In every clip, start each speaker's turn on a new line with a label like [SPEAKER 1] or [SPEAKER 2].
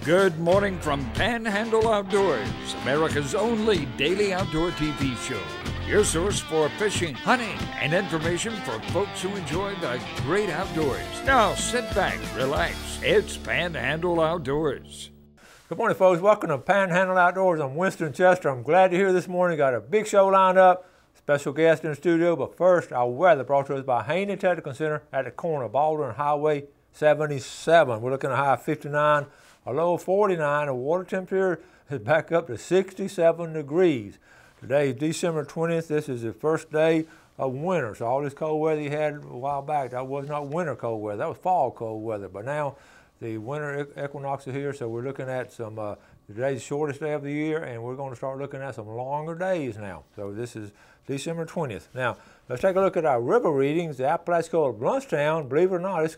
[SPEAKER 1] Good morning from Panhandle Outdoors, America's only daily outdoor TV show. Your source for fishing, hunting, and information for folks who enjoy the great outdoors. Now sit back, relax. It's Panhandle Outdoors.
[SPEAKER 2] Good morning, folks. Welcome to Panhandle Outdoors. I'm Winston Chester. I'm glad you're here this morning. Got a big show lined up. Special guest in the studio. But first, our weather brought to us by Haney Technical Center at the corner of Baldwin and Highway 77. We're looking at a high of 59, a low of 49. The water temperature is back up to 67 degrees. Today is December 20th. This is the first day of winter. So all this cold weather you had a while back, that was not winter cold weather. That was fall cold weather. But now the winter equinox is here, so we're looking at today's the shortest day of the year, and we're going to start looking at some longer days now. So this is December 20th. Now, let's take a look at our river readings. The Apalachicola of Bluntstown, believe it or not, it's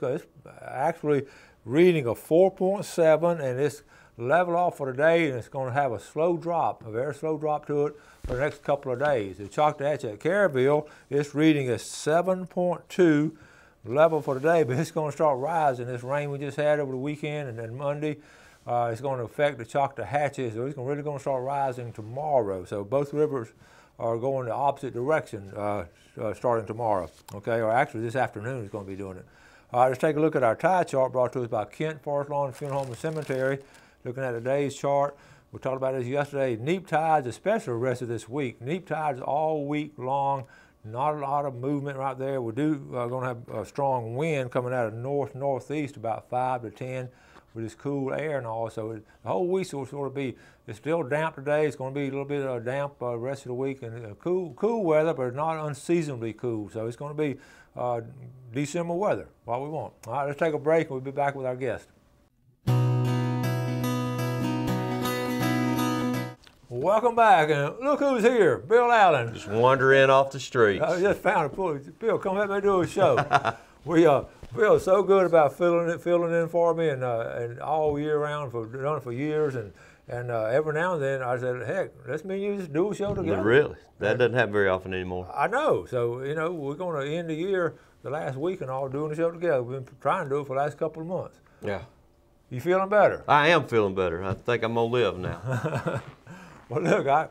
[SPEAKER 2] actually reading a 4.7, and it's level off for today, and it's going to have a slow drop, a very slow drop to it for the next couple of days. The Choctahatchee at Caryville, it's reading a 7.2 level for today, but it's going to start rising. This rain we just had over the weekend and then Monday, it's going to affect the Choctahatchee, so it's really going to start rising tomorrow. So both rivers are going the opposite direction starting tomorrow, okay? Or actually this afternoon is going to be doing it. All right, let's take a look at our tide chart brought to us by Kent Forest Lawn Funeral Home and Cemetery. Looking at today's chart, we talked about this yesterday. Neap tides, especially the rest of this week. Neap tides all week long. Not a lot of movement right there. We do going to have a strong wind coming out of northeast, about 5 to 10, with this cool air and all. So the whole week will sort of be. It's still damp today. It's going to be a little bit damp the rest of the week, and cool weather, but not unseasonably cool. So it's going to be December weather, what we want. All right, let's take a break, and we'll be back with our guest. Welcome back, and look who's here, Bill Allen.
[SPEAKER 3] Just wandering off the streets.
[SPEAKER 2] I just found it. Bill, come let me do a show. Bill's so good about filling in for me, and all year round, done it for years, and every now and then I said, heck, let's me and you just do a show together.
[SPEAKER 3] Really? That doesn't happen very often anymore.
[SPEAKER 2] I know. So, we're going to end the year, the last week and all, doing the show together. We've been trying to do it for the last couple of months.
[SPEAKER 3] Yeah.
[SPEAKER 2] You feeling better?
[SPEAKER 3] I am feeling better. I think I'm going to live now.
[SPEAKER 2] Well, look, I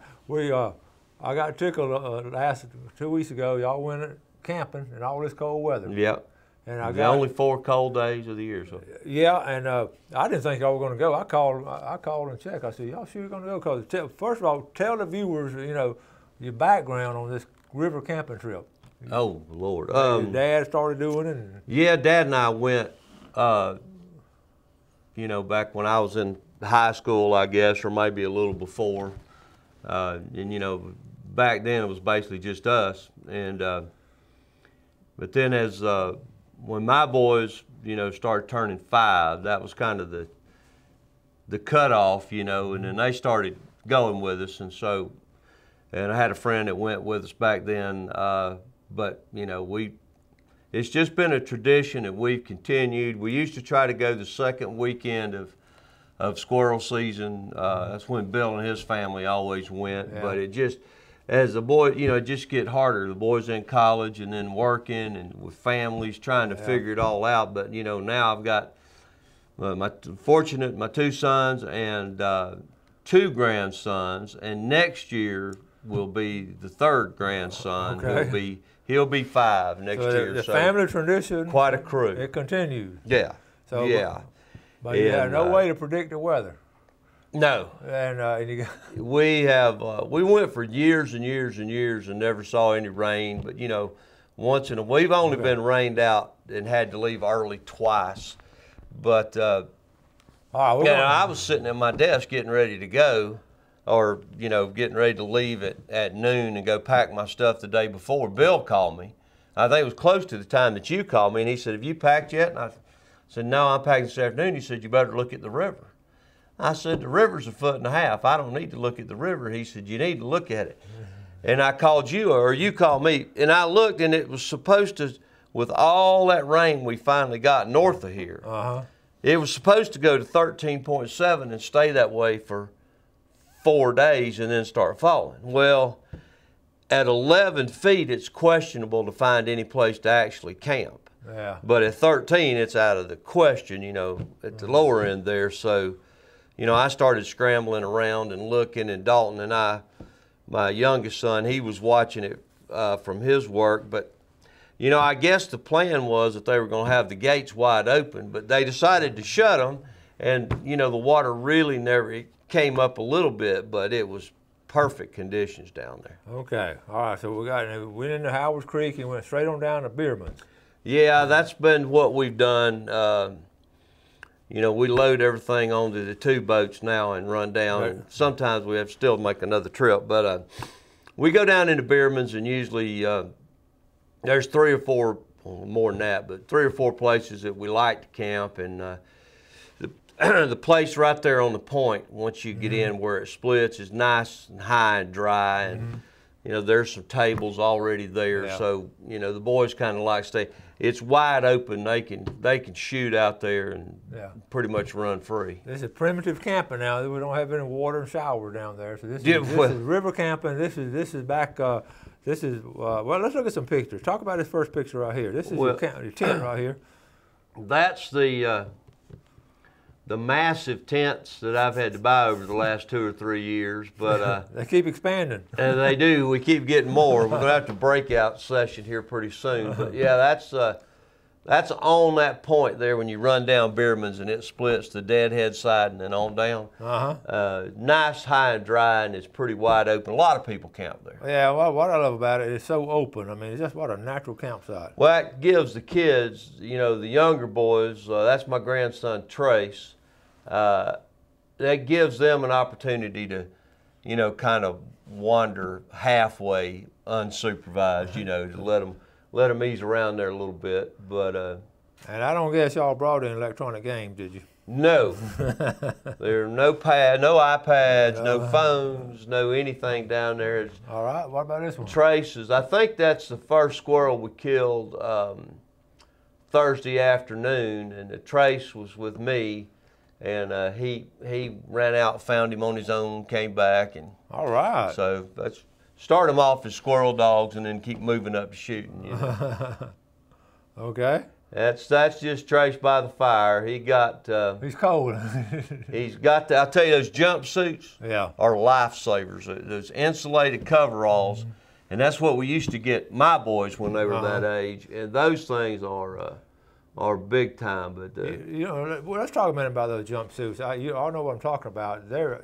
[SPEAKER 2] got tickled last 2 weeks ago. Y'all went camping in all this cold weather.
[SPEAKER 3] Yep. And the only 4 cold days of the year. So.
[SPEAKER 2] Yeah, and I didn't think y'all were going to go. I called and checked. I said, y'all sure you're going to go? Because first of all, tell the viewers, your background on this river camping trip.
[SPEAKER 3] Oh, Lord.
[SPEAKER 2] Your dad started doing it.
[SPEAKER 3] Yeah, Dad and I went, back when I was in high school, I guess, or maybe a little before. And, back then it was basically just us. And but then as when my boys, started turning 5, that was kind of the cutoff, and then they started going with us. And so, and I had a friend that went with us back then. But, it's just been a tradition that we've continued. We used to try to go the second weekend of squirrel season. That's when Bill and his family always went. Yeah. But it just, as the boy, it just get harder. The boys in college and then working and with families trying to figure it all out. But, now I've got my 2 sons and 2 grandsons. And next year will be the 3rd grandson.
[SPEAKER 2] Okay.
[SPEAKER 3] He'll be 5 next year.
[SPEAKER 2] The family tradition.
[SPEAKER 3] Quite a crew.
[SPEAKER 2] It continues.
[SPEAKER 3] Yeah.
[SPEAKER 2] So,
[SPEAKER 3] yeah.
[SPEAKER 2] But you have no way to predict the weather.
[SPEAKER 3] No.
[SPEAKER 2] And
[SPEAKER 3] we went for years and years and years and never saw any rain. But we've only been rained out and had to leave early twice. But I was sitting at my desk getting ready to go, or getting ready to leave at noon and go pack my stuff the day before. Bill called me. I think it was close to the time that you called me, and he said, "Have you packed yet?" And I said, "No, I'm packing this afternoon." He said, "You better look at the river." I said, "The river's 1.5 feet. I don't need to look at the river." He said, "You need to look at it." And I called you, or you called me, and I looked, and it was supposed to, with all that rain we finally got north of here, it was supposed to go to 13.7 and stay that way for 4 days and then start falling. Well, at 11 feet, it's questionable to find any place to actually camp.
[SPEAKER 2] Yeah.
[SPEAKER 3] But at 13, it's out of the question, at the lower end there. So, you know, I started scrambling around and looking, and Dalton and I, my youngest son, he was watching it from his work. But, you know, I guess the plan was that they were going to have the gates wide open, but they decided to shut them. And, you know, the water really never, it came up a little bit, but it was perfect conditions down there.
[SPEAKER 2] Okay, all right, so we went into Howard's Creek and went straight on down to Bierman's.
[SPEAKER 3] Yeah, that's been what we've done. You know, we load everything onto the 2 boats now and run down.
[SPEAKER 2] Right.
[SPEAKER 3] And sometimes we have to still make another trip, but we go down into Bierman's, and usually there's 3 or 4, well, more than that, but 3 or 4 places that we like to camp. And the place right there on the point, once you get in where it splits, is nice and high and dry. And you know, there's some tables already there.
[SPEAKER 2] Yeah.
[SPEAKER 3] So, you know, the boys kind of like to stay. It's wide open. They can shoot out there and pretty much run free.
[SPEAKER 2] This is primitive camping now. We don't have any water and shower down there. So this
[SPEAKER 3] Yeah,
[SPEAKER 2] is
[SPEAKER 3] well,
[SPEAKER 2] river camping. This is back. Well, let's look at some pictures. Talk about this first picture right here. This is your tent right here.
[SPEAKER 3] That's the massive tents that I've had to buy over the last 2 or 3 years, but
[SPEAKER 2] they keep expanding.
[SPEAKER 3] And they do. We keep getting more. We're gonna have to breakout session here pretty soon. But yeah, that's on that point there when you run down Bierman's and it splits the deadhead side and then on down. Nice, high and dry, and it's pretty wide open. A lot of people camp there.
[SPEAKER 2] Yeah, well, what I love about it is so open. I mean, it's just what a natural campsite.
[SPEAKER 3] Well, that gives the kids, you know, the younger boys. That's my grandson Trace. That gives them an opportunity to, you know, kind of wander halfway unsupervised, you know, to let them ease around there a little bit. But
[SPEAKER 2] and I don't guess y'all brought in electronic games, did you?
[SPEAKER 3] No. There are no iPads, no phones, no anything down there. It's
[SPEAKER 2] all right, what about this one?
[SPEAKER 3] Traces. I think that's the first squirrel we killed Thursday afternoon, and the trace was with me. And he ran out, found him on his own, came back, and
[SPEAKER 2] all right.
[SPEAKER 3] So let's start them off as squirrel dogs, and then keep moving up to shooting. You know?
[SPEAKER 2] Okay.
[SPEAKER 3] That's just Trace by the fire. He got.
[SPEAKER 2] He's cold.
[SPEAKER 3] He's got. I'll tell you, those jumpsuits.
[SPEAKER 2] Yeah.
[SPEAKER 3] Are lifesavers. Those insulated coveralls, and that's what we used to get my boys when they were that age. And those things are big time, but
[SPEAKER 2] you know, well, let's talk a minute about those jumpsuits. You all know what I'm talking about. They're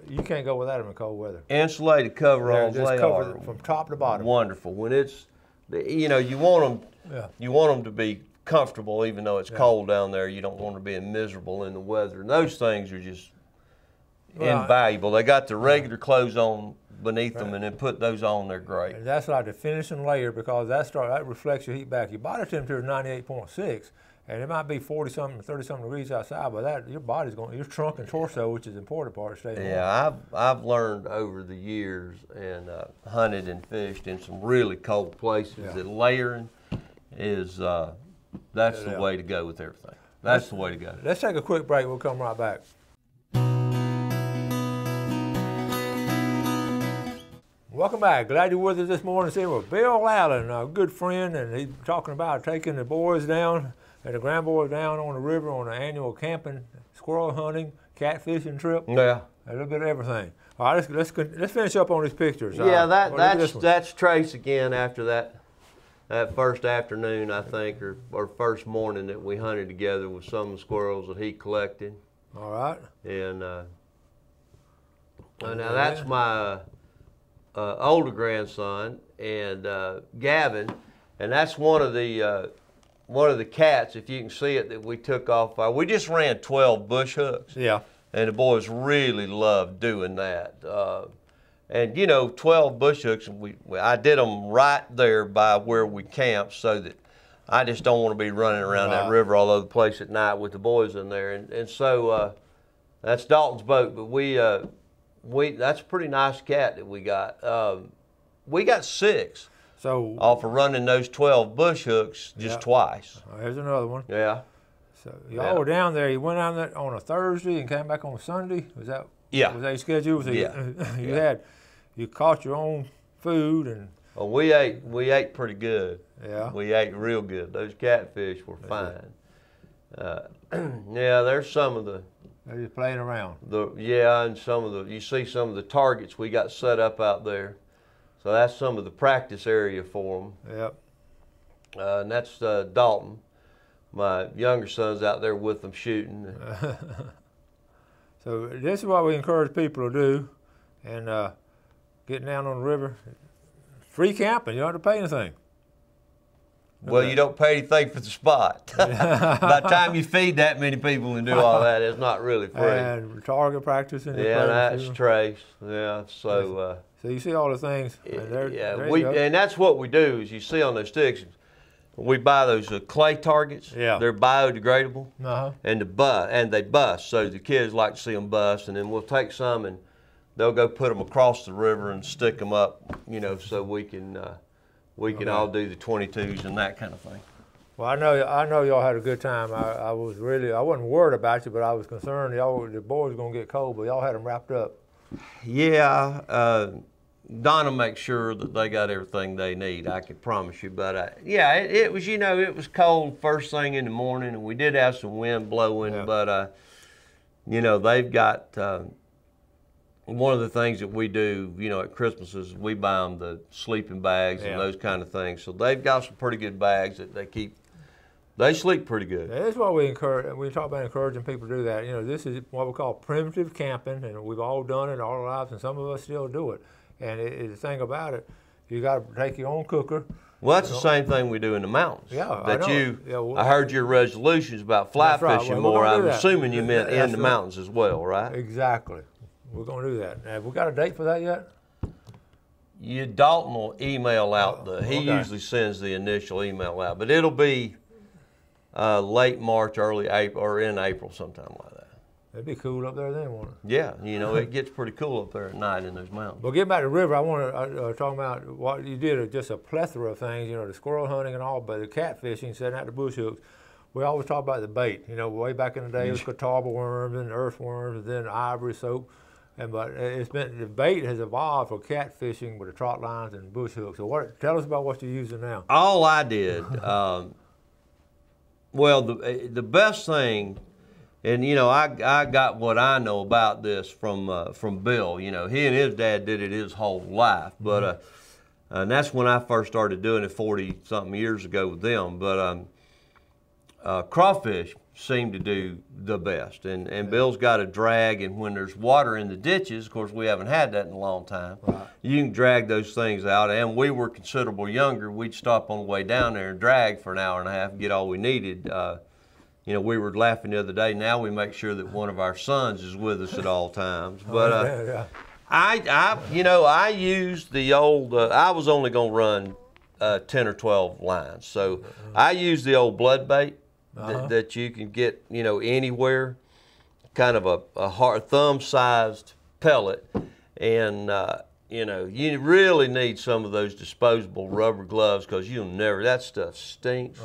[SPEAKER 2] you can't go without them in cold weather.
[SPEAKER 3] Insulated coveralls,
[SPEAKER 2] they are from top to bottom.
[SPEAKER 3] Wonderful. When it's, you know, you want them to be comfortable, even though it's cold down there. You don't want to be miserable in the weather. And those things are just invaluable. They got the regular clothes on beneath them, and then put those on. They're great. And
[SPEAKER 2] that's like the finishing layer, because that reflects your heat back. Your body temperature is 98.6, and it might be 40-something, 30-something degrees outside, but that your body's going, your trunk and torso, which is the important part, staying warm.
[SPEAKER 3] Yeah, I've learned over the years and hunted and fished in some really cold places that layering is that's the way to go with everything. That's the way to go.
[SPEAKER 2] Let's take a quick break. We'll come right back. Welcome back. Glad you're with us this morning. Sitting with Bill Allen, a good friend, and he's talking about taking the boys down and the grandboys down on the river on an annual camping, squirrel hunting, catfishing trip.
[SPEAKER 3] Yeah,
[SPEAKER 2] a little bit of everything. All right, let's finish up on these pictures.
[SPEAKER 3] Yeah, that's Trace again after that first afternoon, I think, or first morning that we hunted together with some of the squirrels that he collected.
[SPEAKER 2] All right.
[SPEAKER 3] And now that's my older grandson, and Gavin, and that's one of the cats, if you can see it, that we took off. We just ran 12 bush hooks.
[SPEAKER 2] Yeah.
[SPEAKER 3] And the boys really loved doing that. And you know, 12 bush hooks, I did them right there by where we camped, so that I just don't want to be running around that river all over the place at night with the boys in there. And so that's Dalton's boat, but that's a pretty nice cat that we got. We got 6 off of running those 12 bush hooks just twice.
[SPEAKER 2] Here's another one.
[SPEAKER 3] Yeah.
[SPEAKER 2] So y'all were down there. You went down there on a Thursday and came back on a Sunday. Was that?
[SPEAKER 3] Yeah.
[SPEAKER 2] Was that your schedule? So
[SPEAKER 3] yeah.
[SPEAKER 2] You caught your own food and.
[SPEAKER 3] Well, we ate pretty good.
[SPEAKER 2] Yeah.
[SPEAKER 3] We ate real good. Those catfish were fine. Yeah, there's some of the
[SPEAKER 2] They're just playing around.
[SPEAKER 3] Yeah, and you see some of the targets we got set up out there. So that's some of the practice area for them.
[SPEAKER 2] Yep.
[SPEAKER 3] And that's Dalton. My younger son's out there with them shooting.
[SPEAKER 2] So this is what we encourage people to do, and getting down on the river. Free camping, you don't have to pay anything.
[SPEAKER 3] Well, you don't pay anything for the spot. By the time you feed that many people and do all that, it's not really free.
[SPEAKER 2] And target practice. And
[SPEAKER 3] that's trace. Yeah, so.
[SPEAKER 2] So you see all the things.
[SPEAKER 3] And that's what we do. Is you see on those sticks, we buy those clay targets.
[SPEAKER 2] Yeah.
[SPEAKER 3] They're biodegradable. And they bust. So the kids like to see them bust, and then we'll take some and they'll go put them across the river and stick them up. So we can all do the 22s and that kind of thing.
[SPEAKER 2] Well, I know y'all had a good time. I wasn't worried about you, but I was concerned the boys were gonna get cold, but y'all had them wrapped up.
[SPEAKER 3] Yeah, Donna makes sure that they got everything they need, I can promise you. But it was, it was cold first thing in the morning, and we did have some wind blowing, but they've got, one of the things that we do, at Christmas is we buy them the sleeping bags and those kind of things. So they've got some pretty good bags that they keep. They sleep pretty good.
[SPEAKER 2] That's what we encourage. We talk about encouraging people to do that. This is what we call primitive camping, and we've all done it all our lives, and some of us still do it. And the thing about it, you got to take your own cooker.
[SPEAKER 3] Well, that's the same thing we do in the mountains.
[SPEAKER 2] Yeah,
[SPEAKER 3] I heard your resolutions about fly fishing more. I'm assuming you meant in the mountains as well, right?
[SPEAKER 2] Exactly. We're going to do that. Have we got a date for that yet?
[SPEAKER 3] Dalton will email out he usually sends the initial email out, but it'll be late March, early April, or in April, sometime like that.
[SPEAKER 2] It'd be cool up there then, won't it?
[SPEAKER 3] Yeah, it gets pretty cool up there at night in those mountains.
[SPEAKER 2] But getting back to the river, I want to talk about what you did, just a plethora of things, the squirrel hunting and all, but the catfishing, setting out the bush hooks. We always talk about the bait. Way back in the day, it was catawba worms and earthworms, and then ivory soap. But the bait has evolved for catfishing with the trot lines and bush hooks. So tell us about what you're using now.
[SPEAKER 3] All I did, well, the best thing, and I got what I know about this from Bill. He and his dad did it his whole life, but and that's when I first started doing it 40-something years ago with them. But crawfish seem to do the best, and Bill's got a drag, and when there's water in the ditches, of course we haven't had that in a long time, you can drag those things out. And we were considerable younger, we'd stop on the way down there and drag for an hour and a half and get all we needed. We were laughing the other day, now we make sure that one of our sons is with us at all times. But I used the old, I was only going to run 10 or 12 lines, so I used the old blood bait that you can get, anywhere, kind of a hard thumb-sized pellet, and you really need some of those disposable rubber gloves because that stuff stinks.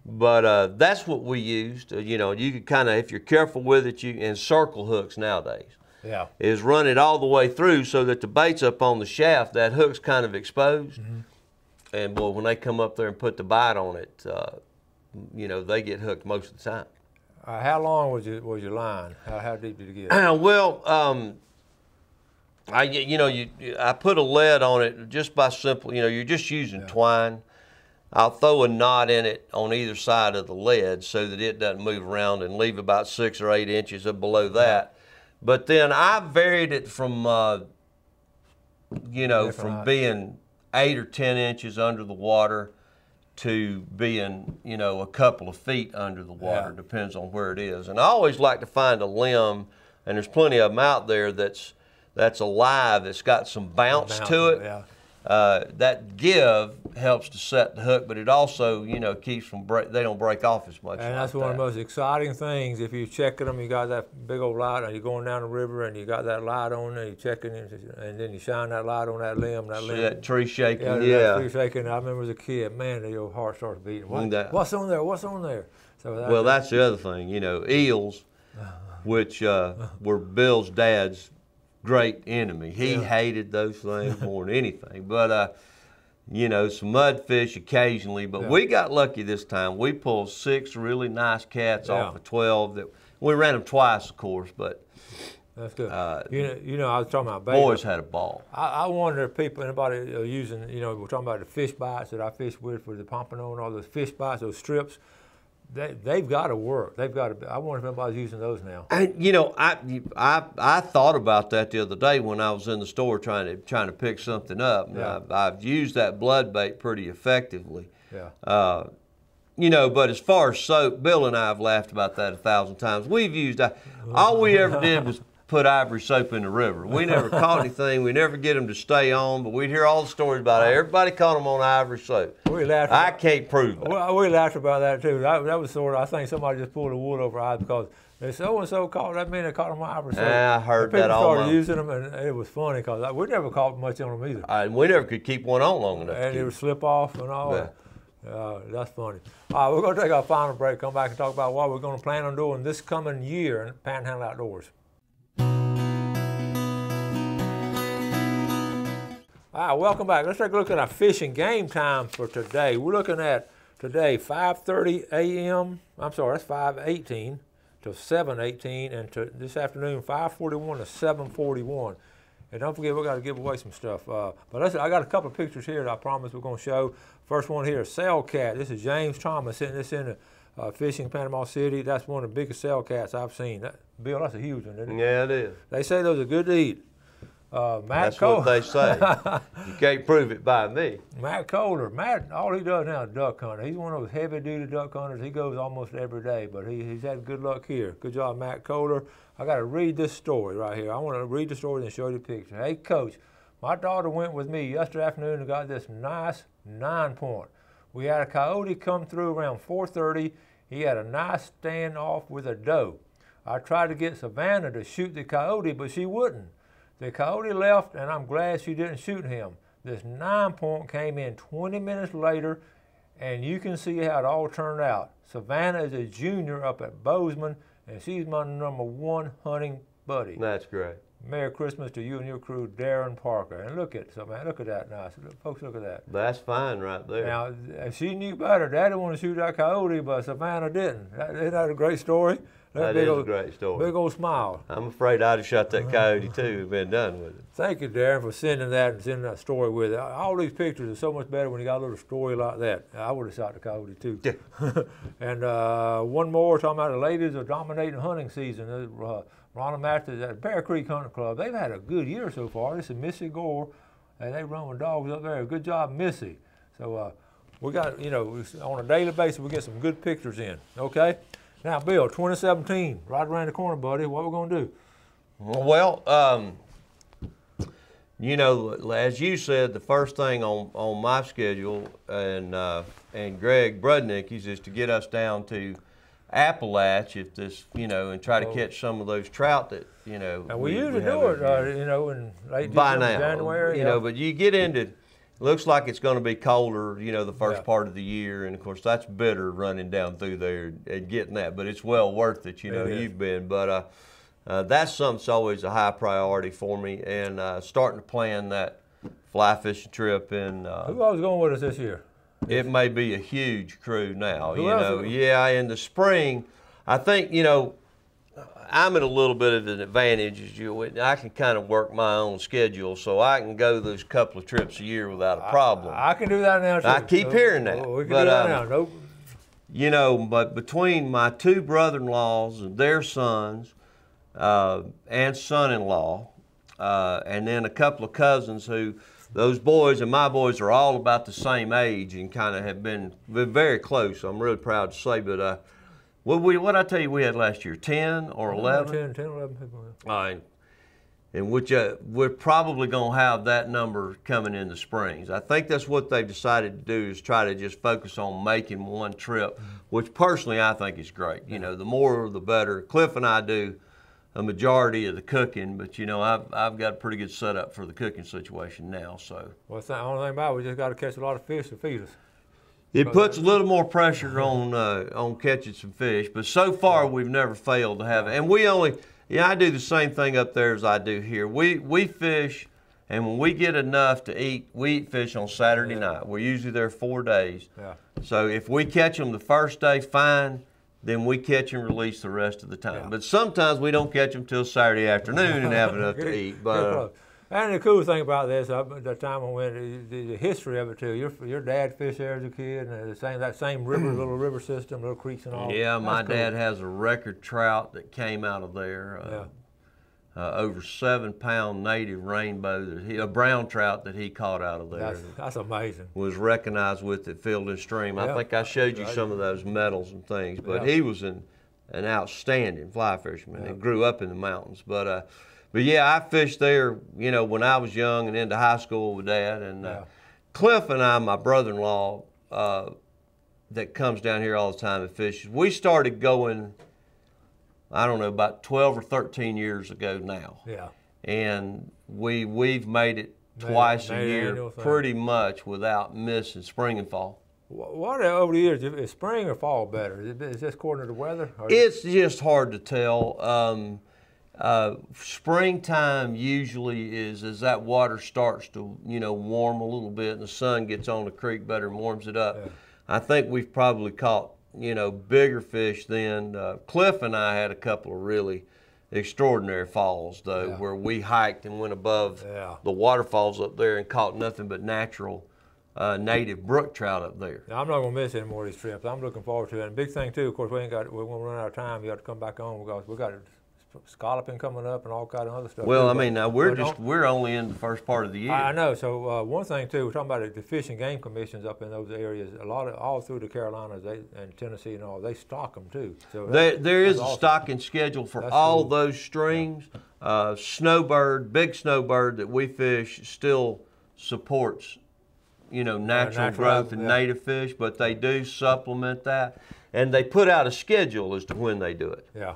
[SPEAKER 3] But that's what we used. You can kind of, if you're careful with it, and circle hooks nowadays. Is run it all the way through so that the bait's up on the shaft, that hook's kind of exposed, and boy, when they come up there and put the bite on it, they get hooked most of the time.
[SPEAKER 2] How long was your line? How deep did you get?
[SPEAKER 3] I put a lead on it just by simple. You're just using twine. I'll throw a knot in it on either side of the lead so that it doesn't move around, and leave about 6 or 8 inches below that. But then I varied it from from being 8 or 10 inches under the water to being, a couple of feet under the water, depends on where it is. And I always like to find a limb, and there's plenty of them out there that's alive, that's got some bounce to it. That give helps to set the hook, but it also, keeps from they don't break off as much.
[SPEAKER 2] And that's one of the most exciting things. If you're checking them, you got that big old light, and you're going down the river, and you got that light on, and you're checking, and then you shine that light on that limb.
[SPEAKER 3] See that tree shaking,
[SPEAKER 2] that tree shaking. I remember as a kid, man, your heart starts beating. What's on there? What's on there? So
[SPEAKER 3] that's the other thing. Eels, which were Bill's dad's great enemy. He hated those things more than anything. But some mudfish occasionally. But we got lucky this time. We pulled 6 really nice cats off of 12 that We ran them twice, of course, but
[SPEAKER 2] that's good. You know, I was talking about bait.
[SPEAKER 3] Boys had a ball.
[SPEAKER 2] I wonder if anybody using, you know, we're talking about the fish bites that I fish with for the pompano and all those fish bites, those strips. They've got to work. They've got to. I wonder if anybody's using those now.
[SPEAKER 3] And you know, I thought about that the other day when I was in the store trying to pick something up.
[SPEAKER 2] Yeah.
[SPEAKER 3] I've used that blood bait pretty effectively.
[SPEAKER 2] Yeah.
[SPEAKER 3] You know, but as far as soap, Bill and I have laughed about that 1,000 times. We've used all we ever did was put ivory soap in the river. We never caught anything. We never get them to stay on, but we'd hear all the stories about it. Everybody caught them on ivory soap. I can't prove it.
[SPEAKER 2] Well, we laughed about that too. That was sort of, I think somebody just pulled the wool over our eyes because they so-and-so caught, that mean they caught them on ivory soap.
[SPEAKER 3] I heard that all
[SPEAKER 2] People started using them, and it was funny because we never caught much on them either.
[SPEAKER 3] And we never could keep one on long enough.
[SPEAKER 2] And it would slip off and all.
[SPEAKER 3] Yeah.
[SPEAKER 2] That's funny. All right, we're going to take our final break, come back and talk about what we're going to plan on doing this coming year in Panhandle Outdoors. All right, welcome back. Let's take a look at our fishing game time for today. We're looking at today 5:30 a.m. I'm sorry, that's 5:18 to 7:18, and to this afternoon 5:41 to 7:41. And don't forget, we got to give away some stuff. But listen, I got a couple of pictures here that I promise we're going to show. First one here is Sail Cat. This is James Thomas sitting this in fishing Panama City. That's one of the biggest sail cats I've seen. Bill, that's a huge one, isn't it?
[SPEAKER 3] Yeah, it is.
[SPEAKER 2] They say those are good to eat.
[SPEAKER 3] That's what they say. You can't prove it by me.
[SPEAKER 2] Matt Kohler. Matt, all he does now is duck hunter. He's one of those heavy-duty duck hunters. He goes almost every day, but he's had good luck here. Good job, Matt Kohler. I got to read this story right here. I want to read the story and show you the picture. Hey, Coach, my daughter went with me yesterday afternoon and got this nice 9-point. We had a coyote come through around 4:30. He had a nice standoff with a doe. I tried to get Savannah to shoot the coyote, but she wouldn't. The coyote left, and I'm glad she didn't shoot him. This 9-point came in 20 minutes later, and you can see how it all turned out. Savannah is a junior up at Bozeman, and she's my #1 hunting buddy.
[SPEAKER 3] That's great.
[SPEAKER 2] Merry Christmas to you and your crew, Darren Parker. And look at Savannah. Look at that nice. Folks, look at that.
[SPEAKER 3] That's fine right there.
[SPEAKER 2] Now, if she knew better, Daddy wanted to shoot that coyote, but Savannah didn't. Isn't that a great story?
[SPEAKER 3] That is a great story.
[SPEAKER 2] Big old smile.
[SPEAKER 3] I'm afraid I'd have shot that coyote too and been done with it.
[SPEAKER 2] Thank you, Darren, for sending that and sending that story with it. All these pictures are so much better when you got a little story like that. I would have shot the coyote too.
[SPEAKER 3] Yeah.
[SPEAKER 2] And one more, talking about the ladies are dominating hunting season. Rhonda Masters at Bear Creek Hunting Club. They've had a good year so far. This is Missy Gore, and they run with dogs up there. Good job, Missy. So we got, you know, on a daily basis, we get some good pictures in, okay? Now, Bill, 2017, right around the corner, buddy. What we going to do?
[SPEAKER 3] Well, you know, as you said, the first thing on my schedule and Greg Brudnicki's is to get us down to Appalach, if this, you know, and try to catch some of those trout that, you know.
[SPEAKER 2] And we usually do it, you know, in late
[SPEAKER 3] by
[SPEAKER 2] December,
[SPEAKER 3] now,
[SPEAKER 2] January.
[SPEAKER 3] you know, but you get into, looks like it's going to be colder, you know, the first part of the year, and of course that's bitter running down through there and getting that, but it's well worth it, you know. You've been, but that's something that's always a high priority for me, and starting to plan that fly fishing trip. And
[SPEAKER 2] who else going with us this year?
[SPEAKER 3] It may be a huge crew now,
[SPEAKER 2] Who
[SPEAKER 3] you
[SPEAKER 2] else?
[SPEAKER 3] know. Yeah, in the spring, I think, you know, I'm at a little bit of an advantage. I can kind of work my own schedule, so I can go those couple of trips a year without a problem.
[SPEAKER 2] I can do that now, too.
[SPEAKER 3] I keep hearing that.
[SPEAKER 2] We can do that now. Nope.
[SPEAKER 3] You know, but between my two brother-in-laws and their sons and son-in-law, and then a couple of cousins who, those boys and my boys are all about the same age and kind of have been very close. I'm really proud to say, but what I tell you we had last year, 10 or 11?
[SPEAKER 2] 10, 11 people.
[SPEAKER 3] All right. And which we're probably going to have that number coming in the springs. I think that's what they've decided to do, is try to just focus on making one trip, which personally I think is great. You know, the more the better. Cliff and I do a majority of the cooking, but you know, I've got a pretty good setup for the cooking situation now. So.
[SPEAKER 2] Well, the only thing about it, we just got to catch a lot of fish to feed us.
[SPEAKER 3] It puts a little more pressure on catching some fish, but so far we've never failed to have it. And we only, yeah, I do the same thing up there as I do here. We fish, and when we get enough to eat, we eat fish on Saturday night. We're usually there 4 days.
[SPEAKER 2] Yeah.
[SPEAKER 3] So if we catch them the first day, fine. then we catch and release the rest of the time.
[SPEAKER 2] Yeah.
[SPEAKER 3] But sometimes we don't catch them till Saturday afternoon and have enough to eat. But
[SPEAKER 2] and the cool thing about this, the time I went, the history of it too. Your dad fished there as a kid, and that same river, little river system, little creeks and all.
[SPEAKER 3] yeah,
[SPEAKER 2] That's
[SPEAKER 3] my
[SPEAKER 2] cool.
[SPEAKER 3] dad has a record trout that came out of there. Over 7-pound native rainbow, a brown trout that he caught out of there.
[SPEAKER 2] That's amazing. Was
[SPEAKER 3] recognized with at Field and Stream. I think I showed you some of those medals and things, but he was an outstanding fly fisherman. He grew up in the mountains. But yeah, I fished there, you know, when I was young and into high school with Dad. And Cliff and I, my brother-in-law, that comes down here all the time and fishes, we started going, I don't know, about 12 or 13 years ago now. Yeah. And we've made it twice a year pretty much without missing spring and fall.
[SPEAKER 2] What over the years, is spring or fall better? Is this according to the weather?
[SPEAKER 3] It's just hard to tell. Springtime usually is as that water starts to, you know, warm a little bit and the sun gets on the creek better and warms it up. Yeah. I think we've probably caught, you know, bigger fish then. Cliff and I had a couple of really extraordinary falls, though, where we hiked and went above the waterfalls up there and caught nothing but natural native brook trout up there.
[SPEAKER 2] Now, I'm not going to miss any more of these trips. I'm looking forward to it. And big thing, too, of course, we're going to run out of time. You got to come back on because we got scalloping coming up and all kind of other stuff.
[SPEAKER 3] Well, I mean, now we're only in the first part of the year.
[SPEAKER 2] I know. So one thing too, we're talking about the Fish and Game Commissions up in those areas. A lot of all through the Carolinas and Tennessee and all, they stock them too. So
[SPEAKER 3] there is a stocking schedule for all those streams. Snowbird, big snowbird that we fish still supports, you know, natural growth and native fish, but they do supplement that, and they put out a schedule as to when they do it.
[SPEAKER 2] Yeah.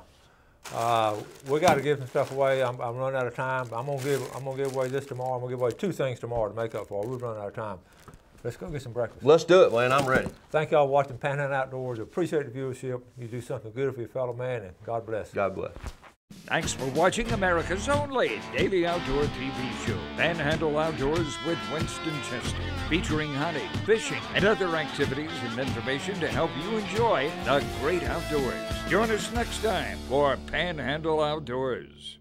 [SPEAKER 2] We got to give some stuff away. I'm running out of time. I'm gonna give away this tomorrow. I'm gonna give away 2 things tomorrow to make up for it. We're running out of time. Let's go get some breakfast.
[SPEAKER 3] Let's do it, man. I'm ready.
[SPEAKER 2] Thank y'all for watching Panhandle Outdoors. Appreciate the viewership. You do something good for your fellow man, and God bless.
[SPEAKER 3] God bless.
[SPEAKER 1] Thanks for watching America's only daily outdoor TV show, Panhandle Outdoors with Winston Chester, featuring hunting, fishing, and other activities and information to help you enjoy the great outdoors. Join us next time for Panhandle Outdoors.